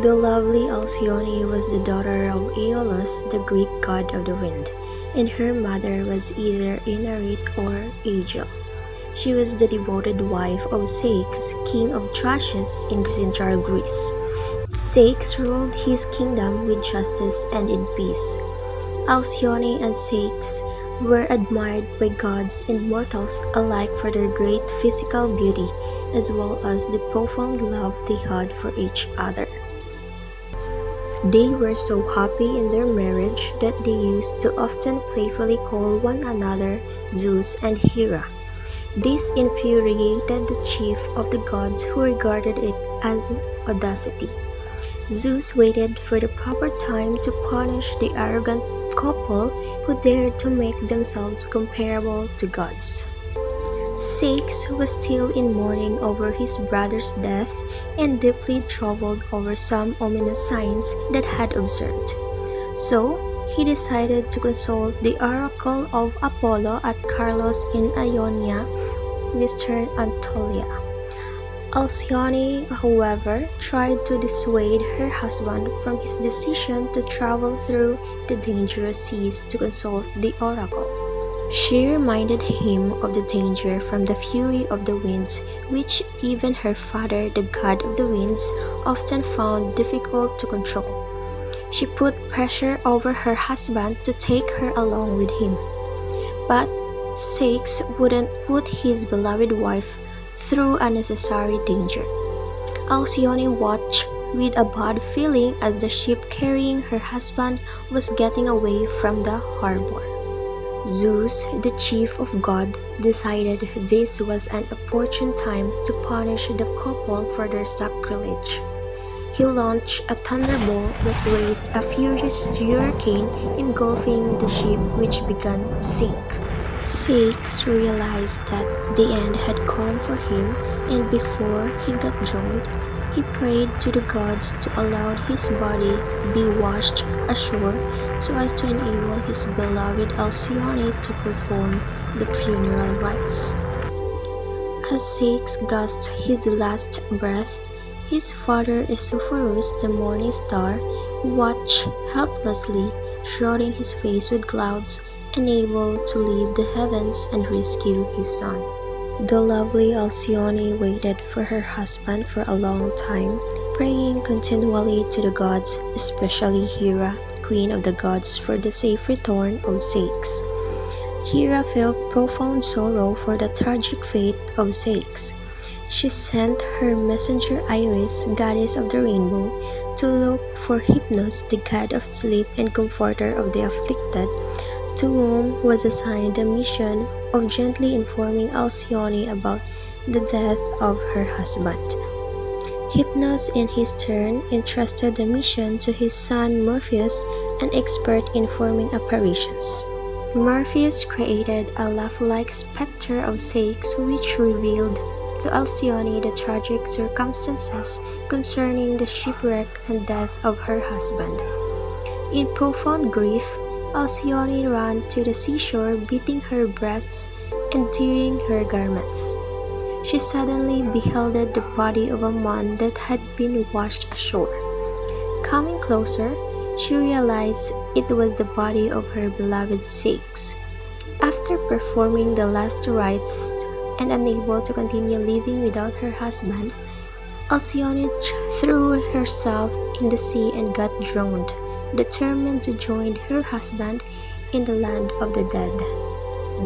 The lovely Alcyone was the daughter of Aeolus, the Greek god of the wind, and her mother was either Inarite or Aegil. She was the devoted wife of Ceyx, king of Thracias in central Greece. Ceyx ruled his kingdom with justice and in peace. Alcyone and Ceyx were admired by gods and mortals alike for their great physical beauty as well as the profound love they had for each other. They were so happy in their marriage that they used to often playfully call one another Zeus and Hera. This infuriated the chief of the gods, who regarded it as audacity. Zeus waited for the proper time to punish the arrogant couple who dared to make themselves comparable to gods. Ceyx was still in mourning over his brother's death and deeply troubled over some ominous signs that had observed. So, he decided to consult the oracle of Apollo at Carlos in Ionia, western Anatolia. Alcyone, however, tried to dissuade her husband from his decision to travel through the dangerous seas to consult the oracle. She reminded him of the danger from the fury of the winds, which even her father, the god of the winds, often found difficult to control. She put pressure over her husband to take her along with him. But Ceyx wouldn't put his beloved wife through unnecessary danger. Alcyone watched with a bad feeling as the ship carrying her husband was getting away from the harbor. Zeus, the chief of God, decided this was an opportune time to punish the couple for their sacrilege. He launched a thunderbolt that raised a furious hurricane, engulfing the ship, which began to sink. Ceyx realized that the end had come for him, and before he got drowned, he prayed to the gods to allow his body be washed ashore so as to enable his beloved Alcyone to perform the funeral rites. As Ceyx gasped his last breath, his father Esopharos, the morning star, watched helplessly, shrouding his face with clouds, unable to leave the heavens and rescue his son. The lovely Alcyone waited for her husband for a long time, praying continually to the gods, especially Hera, queen of the gods, for the safe return of Ceyx. Hera felt profound sorrow for the tragic fate of Ceyx. She sent her messenger Iris, goddess of the rainbow, to look for Hypnos, the god of sleep and comforter of the afflicted, to whom was assigned the mission of gently informing Alcyone about the death of her husband. Hypnos, in his turn, entrusted the mission to his son Morpheus, an expert in forming apparitions. Morpheus created a laugh-like spectre of Ceyx, which revealed to Alcyone the tragic circumstances concerning the shipwreck and death of her husband. In profound grief, Alcyone ran to the seashore, beating her breasts and tearing her garments. She suddenly beheld the body of a man that had been washed ashore. Coming closer, she realized it was the body of her beloved Ceyx. After performing the last rites and unable to continue living without her husband, Alcyone threw herself in the sea and got drowned, determined to join her husband in the land of the dead.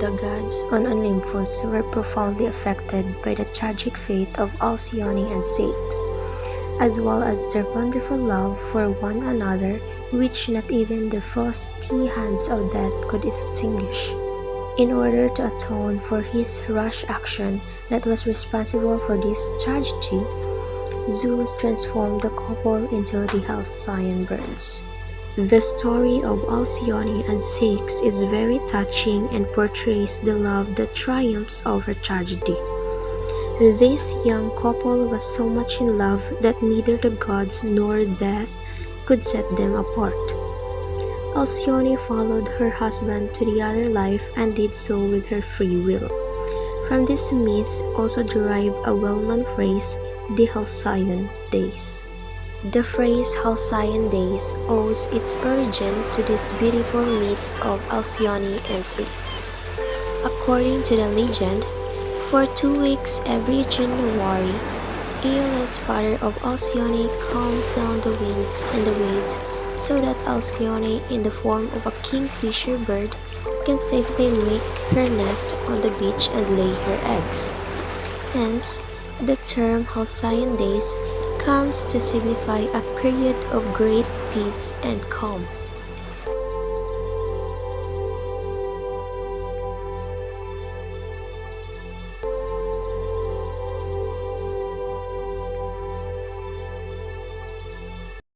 The gods on Olympus were profoundly affected by the tragic fate of Alcyone and Ceyx, as well as their wonderful love for one another, which not even the frosty hands of death could extinguish. In order to atone for his rash action that was responsible for this tragedy, Zeus transformed the couple into the Halcyon birds. The story of Alcyone and Ceyx is very touching and portrays the love that triumphs over tragedy. This young couple was so much in love that neither the gods nor death could set them apart. Alcyone followed her husband to the other life and did so with her free will. From this myth also derived a well-known phrase, the Halcyon days. The phrase Halcyon Days owes its origin to this beautiful myth of Alcyone and Ceyx. According to the legend, for 2 weeks every January, Aeolus, father of Alcyone, calms down the winds and the waves so that Alcyone, in the form of a kingfisher bird, can safely make her nest on the beach and lay her eggs. Hence, the term Halcyon Days comes to signify a period of great peace and calm.